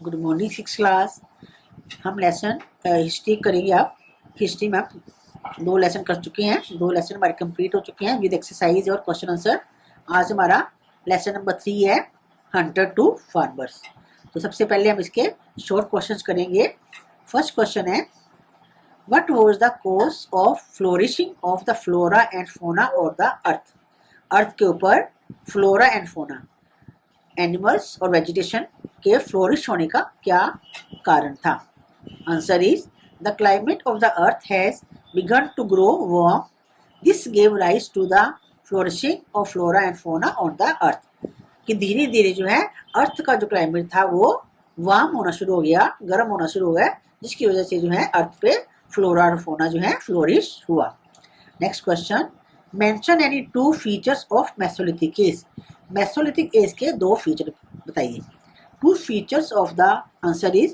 Good morning six class. हम lesson history करेंगे। आप हिस्ट्री में आप 2 लेसन कर चुके हैं, 2 लेसन हमारे कंप्लीट हो चुके हैं विद एक्सरसाइज और क्वेश्चन आंसर। आज हमारा लेसन नंबर 3 है हंटर टू फार्मर्स। तो सबसे पहले हम इसके शॉर्ट क्वेश्चंस करेंगे। फर्स्ट क्वेश्चन है, what was the cause of flourishing of the flora and fauna of the earth. Earth के ऊपर फ्लोरा एंड फोना, एनिमल्स और वेजिटेशन के फ्लोरिश होने का क्या कारण था। Answer is the climate of the earth has begun to grow warm, this gave rise to the flourishing of flora and fauna on the earth. कि धीरे धीरे जो है अर्थ का जो क्लाइमेट था वो वार्म होना शुरू हो गया, गर्म होना शुरू हो गया, जिसकी वजह से जो है अर्थ पे फ्लोरा और फोना जो है फ्लोरिश हुआ। Next question, mention any 2 features of Mesolithic as. Mesolithic as के 2 फीचर बताइए। 2 features of the answer is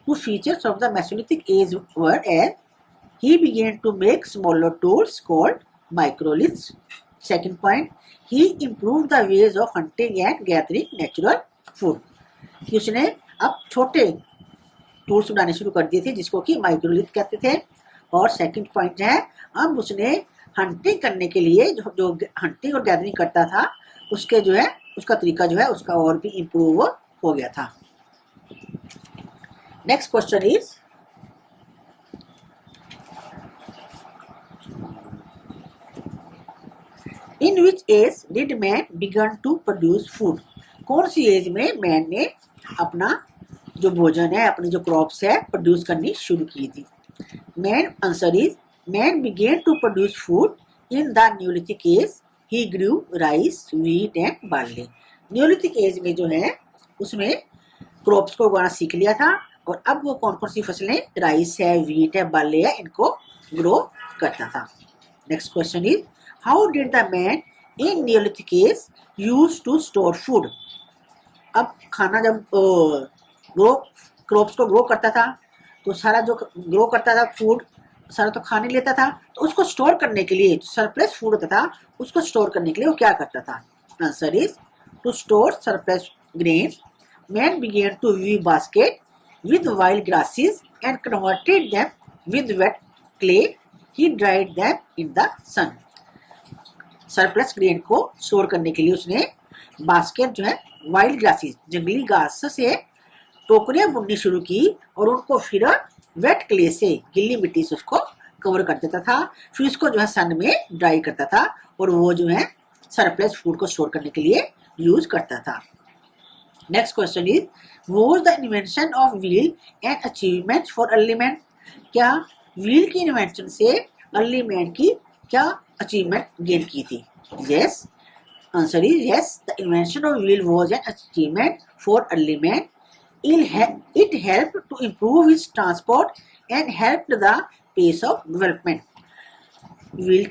2 features of the Mesolithic age were as he began to make smaller tools called microliths. Second point, he improved the ways of hunting and gathering natural food. कि उसने अब छोटे tools बनाने शुरू कर दिए थे जिसको कि माइक्रोलिथ कहते थे। और सेकंड पॉइंट है, अब उसने हंटिंग करने के लिए जो हंटिंग और गैदरिंग करता था उसके जो है उसका तरीका जो है उसका और भी इम्प्रूव हो गया था। Next question is, in which age did man begin to produce food. कौन सी एज में मैन ने अपना जो भोजन है, अपनी जो क्रॉप्स है प्रोड्यूस करनी शुरू की थी। Man, answer is man began to produce food in the neolithic age, he grew rice, wheat and barley. Neolithic age में जो है उसमें क्रॉप्स को उगाना सीख लिया था और अब वो कौन कौन सी फसलें, राइस है, व्हीट है, बार्ली है, इनको ग्रो करता था। Next question is, how did the man in neolithic age use to store food. अब खाना जब क्रॉप्स को ग्रो करता था तो सारा जो ग्रो करता था फूड सारा तो खाने लेता था, तो उसको स्टोर करने के लिए सरप्लस फूड होता था उसको स्टोर करने के लिए वो क्या करता था। Answer is to store surplus grain, man began to weave basket with wild grasses and converted them with wet clay. He dried them in the sun. Surplus grain को स्टोर करने के लिए उसने बास्केट जो है वाइल्ड ग्रासेस, जंगली घास से टोकरियां बुननी शुरू की और उनको फिर वेट क्ले से, गिल्ली मिट्टी से उसको कवर कर देता था। फिर उसको जो है सन में ड्राई करता था और वो जो है सरप्लस फूड को स्टोर करने के लिए यूज करता था। Next question is, was the invention of wheel an achievement for early man। क्या व्हील की इन्वेंशन से अर्ली मैन की क्या अचीवमेंट गेन की थी। Yes, answer is yes, the invention of wheel was an achievement for early man. It helped to improve his transport and helped the pace of development। Wheel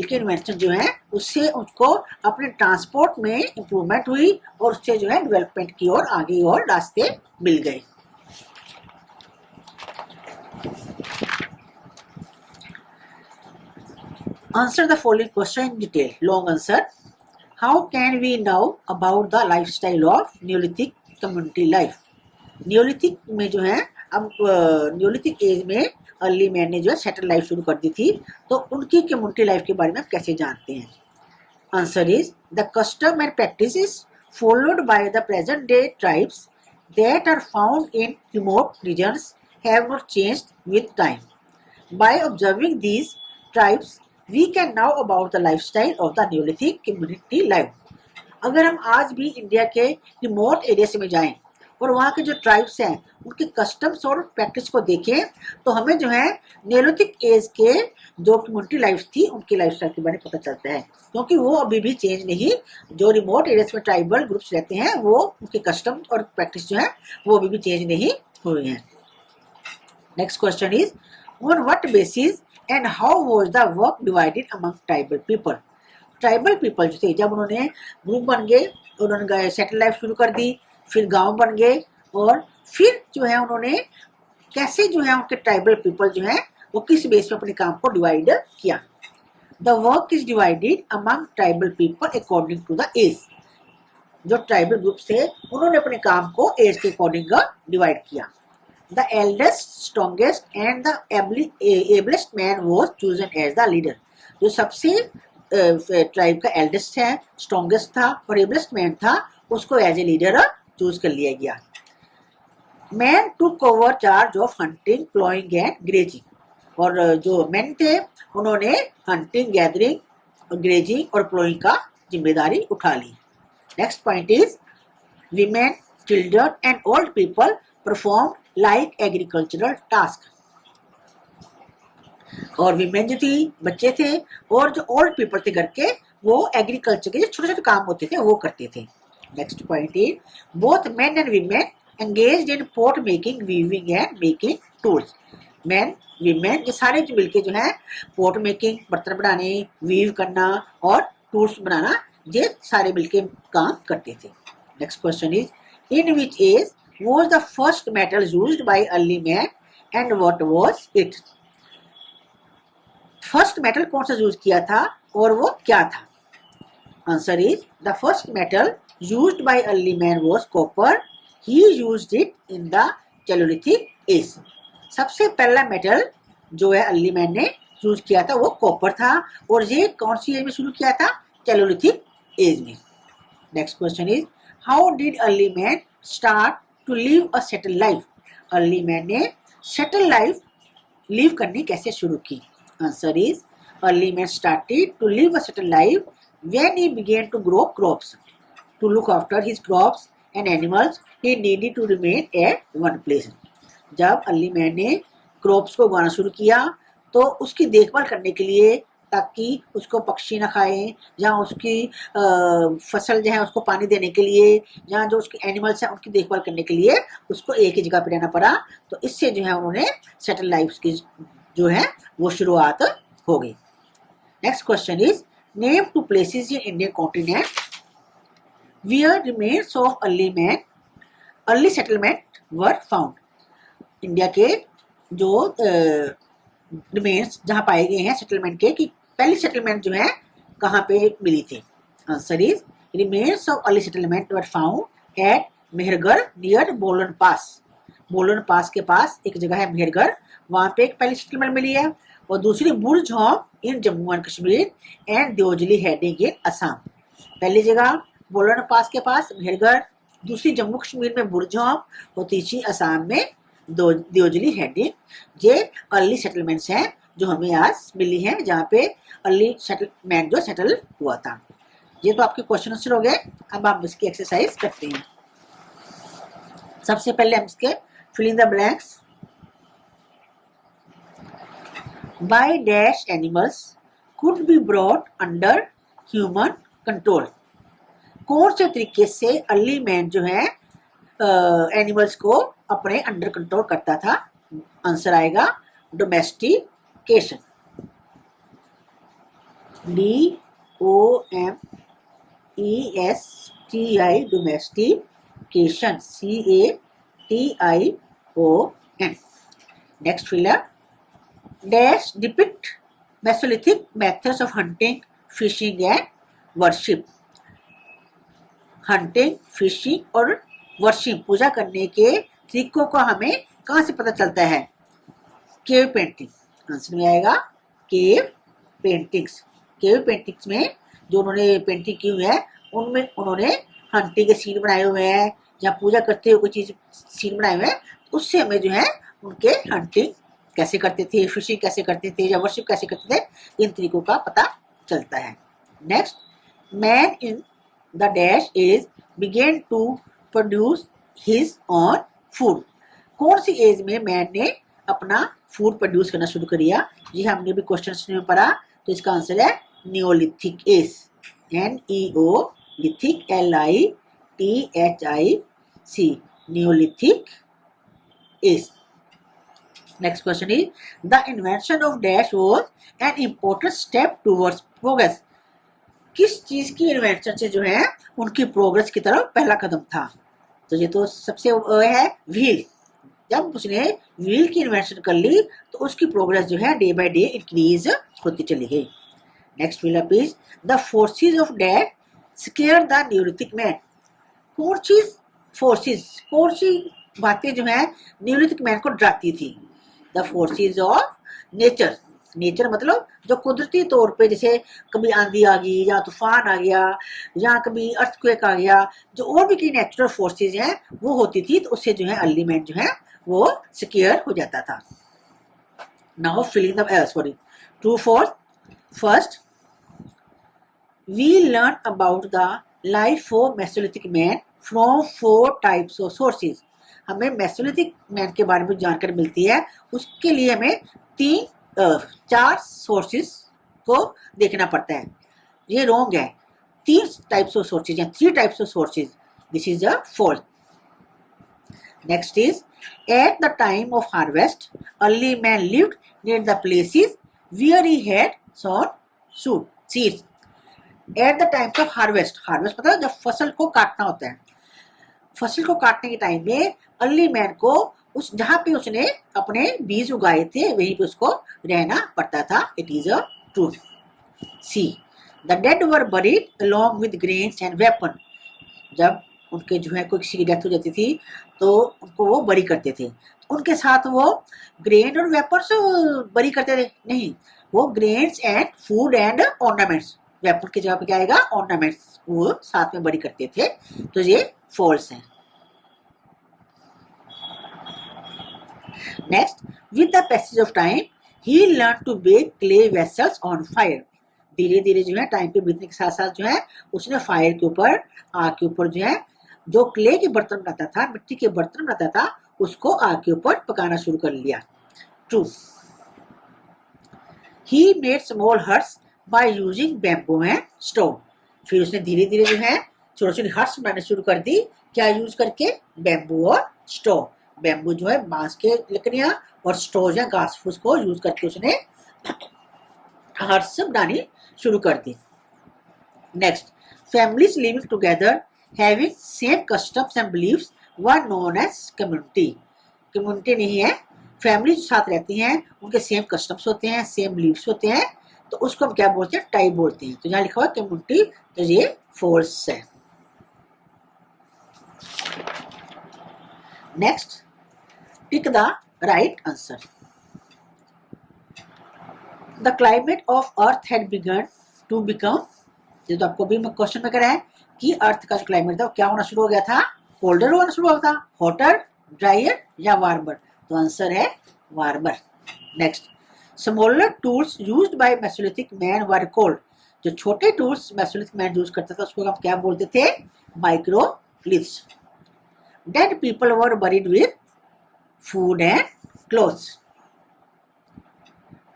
के invention जो है उससे उनको अपने ट्रांसपोर्ट में improvement हुई और उससे जो है डेवलपमेंट की ओर आगे और रास्ते मिल गए। Answer the following question in detail. Long answer, how can we now about the lifestyle of neolithic community life. Neolithic में जो है अब न्यूलिथिक एज में अर्ली मैन ने जो है सेटल लाइफ शुरू कर दी थी, तो उनकी कम्युनिटी लाइफ के बारे में आप कैसे जानते हैं। Answer is the custom and practices followed by the present day tribes that are found in remote regions have not changed with time. By observing these tribes we can now about the lifestyle of the neolithic community life. अगर हम आज भी India के remote areas में जाएं और वहाँ के जो ट्राइब्स हैं उनके कस्टम्स और प्रैक्टिस को देखें तो हमें जो है न्यूलिथिक एज के जो कम्युनिटी लाइफ थी उनकी लाइफस्टाइल के बारे में पता चलता है, क्योंकि वो अभी भी चेंज नहीं। जो रिमोट एरियाज में ट्राइबल ग्रुप्स रहते हैं वो उनके कस्टम और प्रैक्टिस जो है वो अभी भी चेंज नहीं हुए हैं। Next question is, on what basis and how was the work divided among tribal people. Tribal people जो थे जब उन्होंने ग्रुप बन गए, उन्होंने सेटल लाइफ शुरू कर दी, फिर गांव बन गए और फिर जो है उन्होंने कैसे जो है उनके ट्राइबल पीपल जो है वो किस बेस पे अपने काम को डिवाइड किया। The work is divided among tribal people according to the age. जो ट्राइबल ग्रुप्स थे उन्होंने अपने काम को एज के अकॉर्डिंग डिवाइड किया। The eldest, strongest and the ablest man was chosen as the leader. जो सबसे ट्राइब का एल्डेस्ट है, स्ट्रॉन्गेस्ट था और एबलेस्ट मैन था, उसको एज ए लीडर चूज कर लिया गया। Man took over charge of hunting, ploughing and grazing. और जो मैन थे उन्होंने हंटिंग, गैदरिंग, ग्रेजिंग और प्लॉइंग का जिम्मेदारी उठा ली। Next point is women, children and old people performed like agricultural task। और विमेन जो थी, बच्चे थे, और जो ओल्ड पीपल थे घर के, वो एग्रीकल्चर के जो छोटे छोटे काम होते थे वो करते थे। Next point is both men and women engaged in pot making, weaving and making tools. Man, women ये सारे जो मिलके जो है पोट मेकिंग, बर्तन बनाने, वीव करना और टूल्स बनाना, ये सारे मिलके काम करते थे। Next question is, in which age was the first metal used by early man and what was it? First metal कौन सा यूज किया था और वो क्या था? Answer is, the first metal used by early man was copper. He used it in the Chalcolithic age. सबसे पहला मेटल जो है अर्ली मैन ने यूज किया था वो कॉपर था, और ये कौन सी एज में शुरू किया था? चैलोलिथिक एज में। Next question is, How did early man start to live a settled life? Early man ने settled life live करनी कैसे शुरू की? Answer is, early man started to live a settled life when he began to grow crops. To look after his crops and animals, he needed to remain at one place. जब early man ने crops को उगाना शुरू किया तो उसकी देखभाल करने के लिए, ताकि उसको पक्षी ना खाएं, या उसकी फसल जो है उसको पानी देने के लिए, या जो उसके एनिमल्स हैं उनकी देखभाल करने के लिए उसको एक ही जगह पे रहना पड़ा। तो इससे जो है उन्होंने सेटल लाइफ की जो है वो शुरुआत हो गई। Next question is, name two places in Indian continent where remains of early man, early settlement were found. India के जो रिमेन्स जहाँ पाए गए हैं सेटलमेंट के, कि पहली सेटलमेंट जो है कहाँ पे मिली थी? Answer is, remains of early settlement were found at Mehrgarh near बोलन पास। बोलन पास के पास एक जगह है मेहरगढ़, वहाँ पे एक पहली सेटलमेंट मिली है, और दूसरी Burzahom in Jammu and Kashmir and Daojali Hading in Assam. पहली जगह बोलन पास के पास मेहरगढ़, दूसरी जम्मू कश्मीर में बुरझोम, और तीसरी असम में द्योजली हेडिंग। ये अर्ली सेटलमेंट्स हैं जो हमें आज मिली हैं, जहाँ पे अर्ली सेटलमेंट जो सेटल हुआ था। ये तो आपके क्वेश्चन आंसर हो गए। अब हम इसकी एक्सरसाइज करते हैं। सबसे पहले हम इसके fill in the blanks. By dash animals could be brought under human control. कौन से तरीके से अर्ली मैन जो है एनिमल्स को अपने अंडर कंट्रोल करता था? आंसर आएगा domestication, DOMESTI, domestication, CATION। Next filler, dash depict Mesolithic methods of hunting, fishing and worship. Hunting, fishing और वर्शिप, पूजा करने के तरीकों को हमें कहाँ से पता चलता है? Cave painting. आंसर में आएगा केव पेंटिंग्स। केव पेंटिंग्स में जो उन्होंने पेंटिंग की हुई है उनमें उन्होंने हंटिंग के सीन बनाए हुए हैं, या पूजा करते हुए कोई चीज सीन बनाए हुए हैं, तो उससे हमें जो है उनके हंटिंग कैसे करते थे, फिशिंग कैसे करते थे, या वर्शिप कैसे करते थे, इन तरीकों का पता चलता है। Next, man in the dash age began to produce his own food. कौन सी एज में मैन ने अपना फूड प्रोड्यूस करना शुरू कर दिया? जी हमने भी क्वेश्चन में पढ़ा, तो इसका आंसर है neolithic age, NEO lithic LITHIC, neolithic age. Next question is, the invention of dash was an important step towards progress. किस चीज की इन्वेंशन से जो है उनकी प्रोग्रेस की तरफ पहला कदम था? तो ये तो सबसे है व्हील। जब उसने व्हील की इन्वेंशन कर ली तो उसकी प्रोग्रेस जो है डे बाय डे इंक्रीज होती चली गई। Next fill up is, the forces of death square the Neolithic man. कौन सी बातें जो है न्यूलिथिक मैन को डराती थी? The forces of nature. Nature मतलब जो कुदरती तौर पे, जैसे कभी आंधी आ गई या तूफान आ गया या कभी अर्थक्वेक आ गया, जो और भी कई नेचुरल फोर्सेज हैं वो होती थी, तो उससे जो है अर्ली मैन जो है वो सिक्योर हो जाता था। Now filling the sorry true false. First, we learn about the life of Mesolithic man from 4 types of sources। हमें मेसोलिथिक मैन के बारे में जानकारी मिलती है, उसके लिए हमें 4 सोर्सेज को देखना पड़ता है। ये रॉन्ग है। 3 टाइप्स ऑफ सोर्सेज हैं, 3 types of sources. This is a false. Next is at the time of harvest early man lived near the places where he had sown seeds. At the time of harvest, harvest मतलब जब फसल को काटना होता है, फसल को काटने के टाइम में अर्ली मैन को उस जहां पे उसने अपने बीज उगाए थे वहीं पे उसको रहना पड़ता था। It is a truth. See the dead were buried along with grains and weapon. जब उनके जो है कोई किसी की डेथ हो जाती थी तो उनको वो बरी करते थे, उनके साथ वो ग्रेन और वेपन्स बरी करते थे? नहीं, वो grains and food and ornaments, weapon की जगह पे क्या आएगा? ऑर्नामेंट्स, वो साथ में बरी करते थे। तो ये फॉल्स है। Next, with the passage of time he learn to bake clay vessels on fire. धीरे धीरे जो है टाइम पे बीतने के साथ साथ जो है उसने फायर के ऊपर, आग के ऊपर जो है जो क्ले के बर्तन बनाता था, मिट्टी के बर्तन बनाता था, उसको आग के ऊपर पकाना शुरू कर लिया। True. He made small huts by using bamboo and stove. फिर उसने धीरे धीरे जो है छोटी छोटी हट्स बनाने शुरू कर दी, क्या यूज करके? बैम्बू और स्टोव। बैम्बू जो है बांस के लकड़ियां और स्टोव जो है घास फूस को यूज करके उसने हट्स बनानी शुरू कर दी। Next, families living together having same customs and beliefs were known as community. Community नहीं है, फैमिली साथ रहती हैं, उनके सेम कस्टम्स होते हैं, सेम बिलीव्स होते हैं, तो उसको हम क्या बोलते हैं? टाइप बोलते हैं। तो यहाँ लिखा हुआ कम्युनिटी, तो ये फॉल्स है। Next, tick the right answer. The climate of earth had begun to become. ये तो आपको भी क्वेश्चन में करा है कि अर्थ का जो क्लाइमेट था वो क्या होना शुरू हो गया था? कोल्डर होना शुरू हो गया था, हॉटर, ड्रायर या वार्मर? तो आंसर है warmer. Next, smaller tools used by Mesolithic man were called. जो छोटे टूल्स मेसोलिथिक मैन यूज करता था उसको हम क्या बोलते थे? Microliths. Dead people were buried with food and clothes.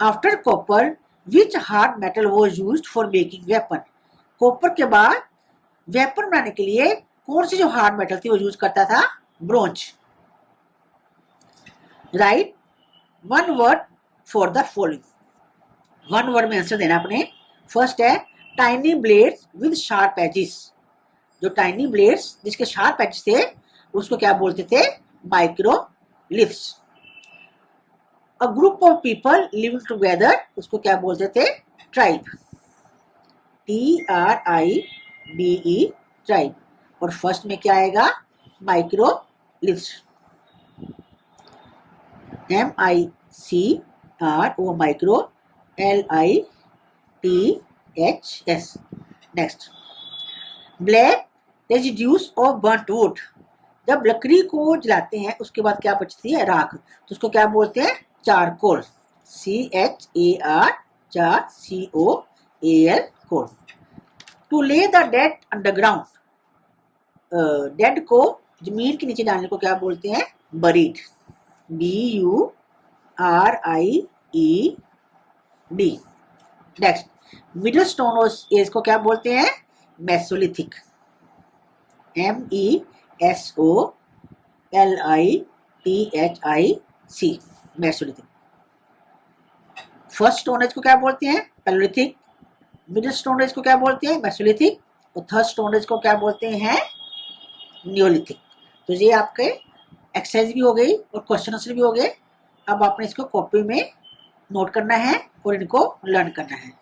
After copper which hard metal was used for making weapon. Copper के बाद वेपन बनाने के लिए कौन सी जो हार्ड मेटल थी वो यूज करता था? Bronze. Right one word for the following. One word में आंसर देना आपने। फर्स्ट है tiny blades with sharp edges. जो टाइनी ब्लेड्स जिसके शार्प एजेस थे उसको क्या बोलते थे? Microliths. A group of people living together उसको क्या बोलते थे? ट्राइब। TRIBE, tribe. और फर्स्ट में क्या आएगा? माइक्रोलिथ्स। MICR वो micro, LITHS। Next, black residue of burnt wood. जब लकड़ी को जलाते हैं उसके बाद क्या बचती है? राख। तो उसको क्या बोलते हैं? चारकोल। CHAR, चार, COAL, कोल। टू ले द डेड अंडरग्राउंड। डेड को जमीन के नीचे डालने को क्या बोलते हैं? Buried. BURIED। Next, middle stone age को क्या बोलते हैं? Mesolithic. MESOLITHIC, Mesolithic. First stone age को क्या बोलते हैं? पैलोलिथिक। मिडिल स्टोन एज को क्या बोलते हैं? मेसोलिथिक। और थर्ड स्टोन एज को क्या बोलते हैं? नियोलिथिक। तो ये आपके एक्सरसाइज भी हो गई और क्वेश्चन आंसर भी हो गए। अब आपने इसको कॉपी में नोट करना है और इनको लर्न करना है।